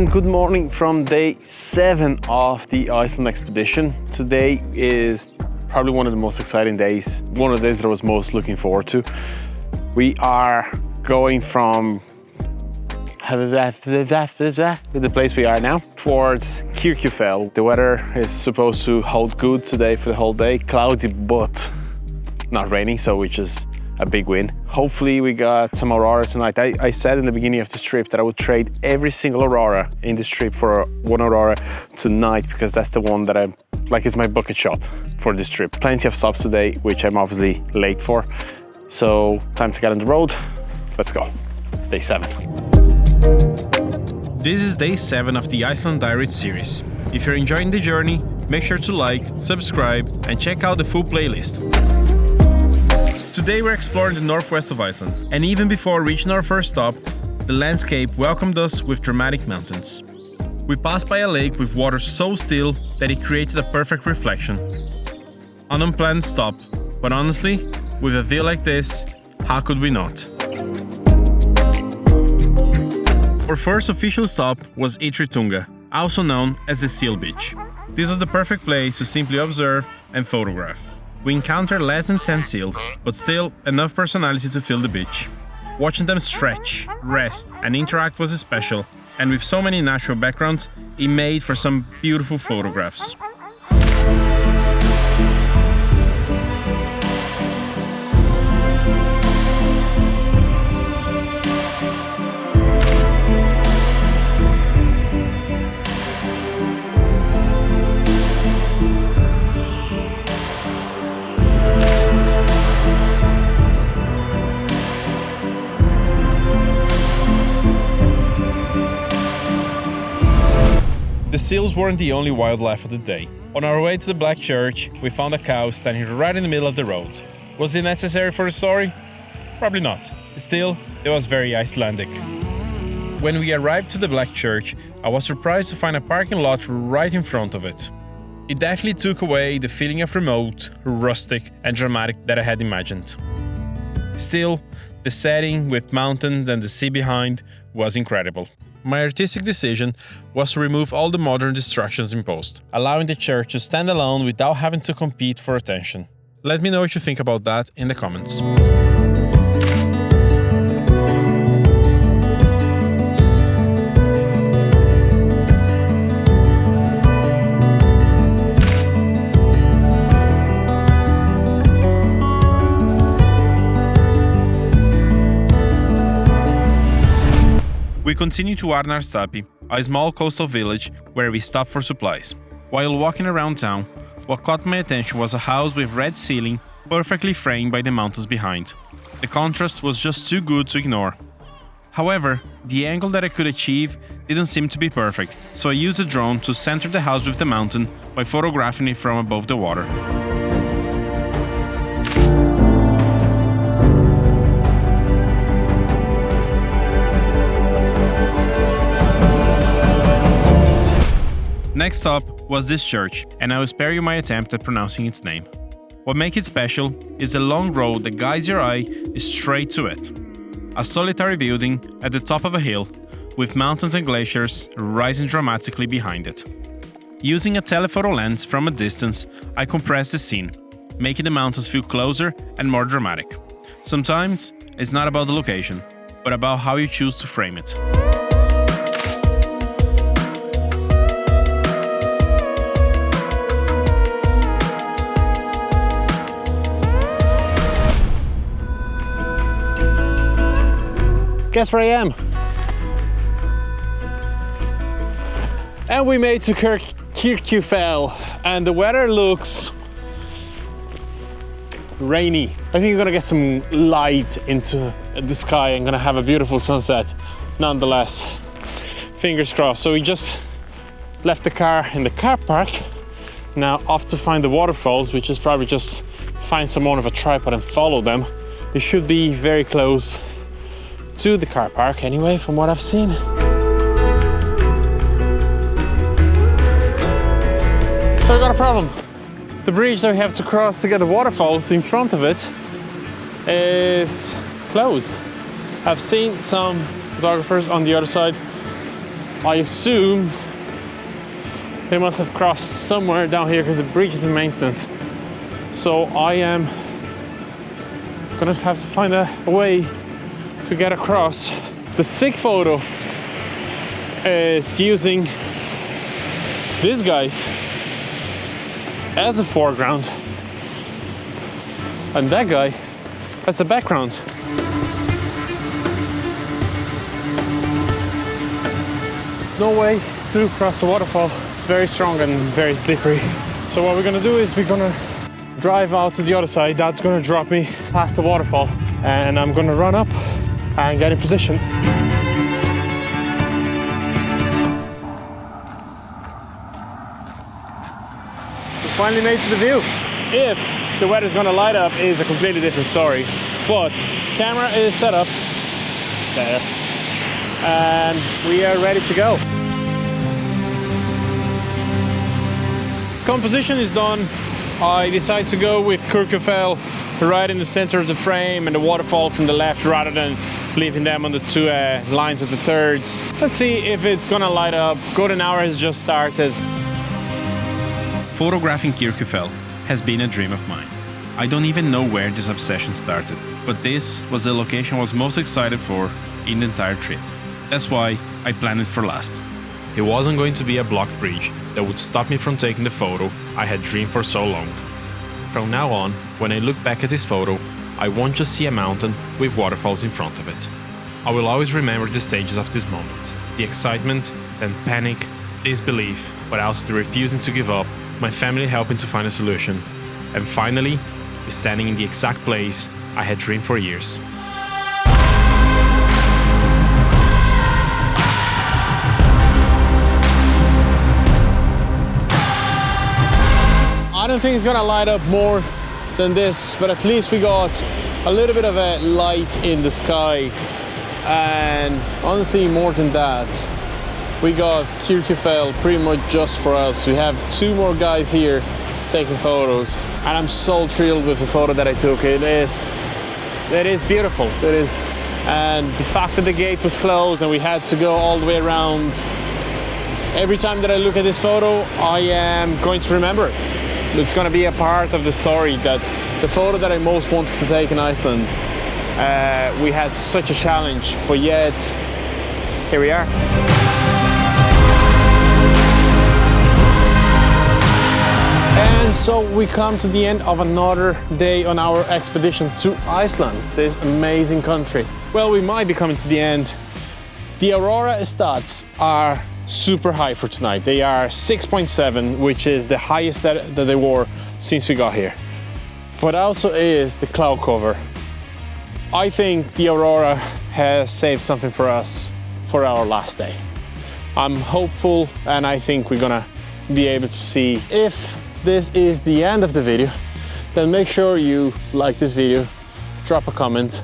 and good morning from day 7 of the Iceland expedition. Today is probably one of the most exciting days, one of the days that I was most looking forward to. We are going from the place we are now towards Kirkjufell. The weather is supposed to hold good today for the whole day. Cloudy but not raining, so which is a big win. Hopefully we got some aurora tonight. I said in the beginning of this trip that I would trade every single aurora in this trip for one aurora tonight, because that's the one that I'm like, it's my bucket shot for this trip. Plenty of stops today, which I'm obviously late for. So time to get on the road. Let's go. Day 7. This is day 7 of the Iceland Diaries series. If you're enjoying the journey, make sure to like, subscribe, and check out the full playlist. Today we're exploring the northwest of Iceland, and even before reaching our first stop, the landscape welcomed us with dramatic mountains. We passed by a lake with water so still that it created a perfect reflection. An unplanned stop, but honestly, with a view like this, how could we not? Our first official stop was Ytri Tunga, also known as the Seal Beach. This was the perfect place to simply observe and photograph. We encountered less than 10 seals, but still enough personality to fill the beach. Watching them stretch, rest, and interact was special, and with so many natural backgrounds, it made for some beautiful photographs. The seals weren't the only wildlife of the day. On our way to the Black Church, we found a cow standing right in the middle of the road. Was it necessary for the story? Probably not. Still, it was very Icelandic. When we arrived to the Black Church, I was surprised to find a parking lot right in front of it. It definitely took away the feeling of remote, rustic, and dramatic that I had imagined. Still, the setting with mountains and the sea behind was incredible. My artistic decision was to remove all the modern distractions imposed, allowing the church to stand alone without having to compete for attention. Let me know what you think about that in the comments. We continue to Arnarstapi, a small coastal village where we stopped for supplies. While walking around town, what caught my attention was a house with red ceiling, perfectly framed by the mountains behind. The contrast was just too good to ignore. However, the angle that I could achieve didn't seem to be perfect, so I used a drone to center the house with the mountain by photographing it from above the water. Next up was this church, and I will spare you my attempt at pronouncing its name. What makes it special is the long road that guides your eye straight to it. A solitary building at the top of a hill, with mountains and glaciers rising dramatically behind it. Using a telephoto lens from a distance, I compressed the scene, making the mountains feel closer and more dramatic. Sometimes, it's not about the location, but about how you choose to frame it. Guess where I am? And we made to Kirkjufell, and the weather looks rainy. I think we're gonna get some light into the sky and gonna have a beautiful sunset nonetheless. Fingers crossed. So we just left the car in the car park. Now off to find the waterfalls, which is probably just find someone with a tripod and follow them. They should be very close to the car park anyway, from what I've seen. So I got a problem. The bridge that we have to cross to get the waterfalls in front of it is closed. I've seen some photographers on the other side I assume they must have crossed somewhere down here because the bridge is in maintenance. So I am gonna have to find a way to get across. The sick photo is using these guys as a foreground and that guy as a background. No way to cross the waterfall. It's very strong and very slippery. So what we're gonna do is we're gonna drive out to the other side. That's gonna drop me past the waterfall and I'm gonna run up and get in position. We finally made it to the view. If the weather's gonna light up is a completely different story, but camera is set up there and we are ready to go. Composition is done. I decided to go with Kirkjufell right in the center of the frame and the waterfall from the left rather than leaving them on the two lines of the thirds. Let's see if it's gonna light up. Golden hour has just started. Photographing Kirkjufell has been a dream of mine. I don't even know where this obsession started, but this was the location I was most excited for in the entire trip. That's why I planned it for last. It wasn't going to be a block bridge that would stop me from taking the photo I had dreamed for so long. From now on, when I look back at this photo, I won't just see a mountain with waterfalls in front of it. I will always remember the stages of this moment. The excitement, then panic, disbelief, but also the refusing to give up, my family helping to find a solution, and finally, standing in the exact place I had dreamed for years. I don't think it's gonna light up more than this, but at least we got a little bit of a light in the sky. And honestly, more than that, we got Kirkjufell pretty much just for us. We have two more guys here taking photos, and I'm so thrilled with the photo that I took. It is beautiful. It is, and the fact that the gate was closed and we had to go all the way around. Every time that I look at this photo, I am going to remember it. It's going to be a part of the story, that the photo that I most wanted to take in Iceland. We had such a challenge, but yet here we are. And so we come to the end of another day on our expedition to Iceland, this amazing country. Well, we might be coming to the end. The Aurora stats are super high for tonight. They are 6.7, which is the highest that they were since we got here. But also is the cloud cover. I think the Aurora has saved something for us for our last day. I'm hopeful, and I think we're gonna be able to see. If this is the end of the video, then make sure you like this video, drop a comment,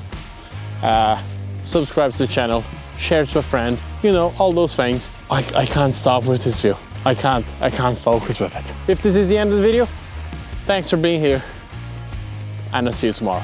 subscribe to the channel, share it to a friend, you know, all those things. I can't stop with this view. I can't focus with it. If this is the end of the video, thanks for being here, and I'll see you tomorrow.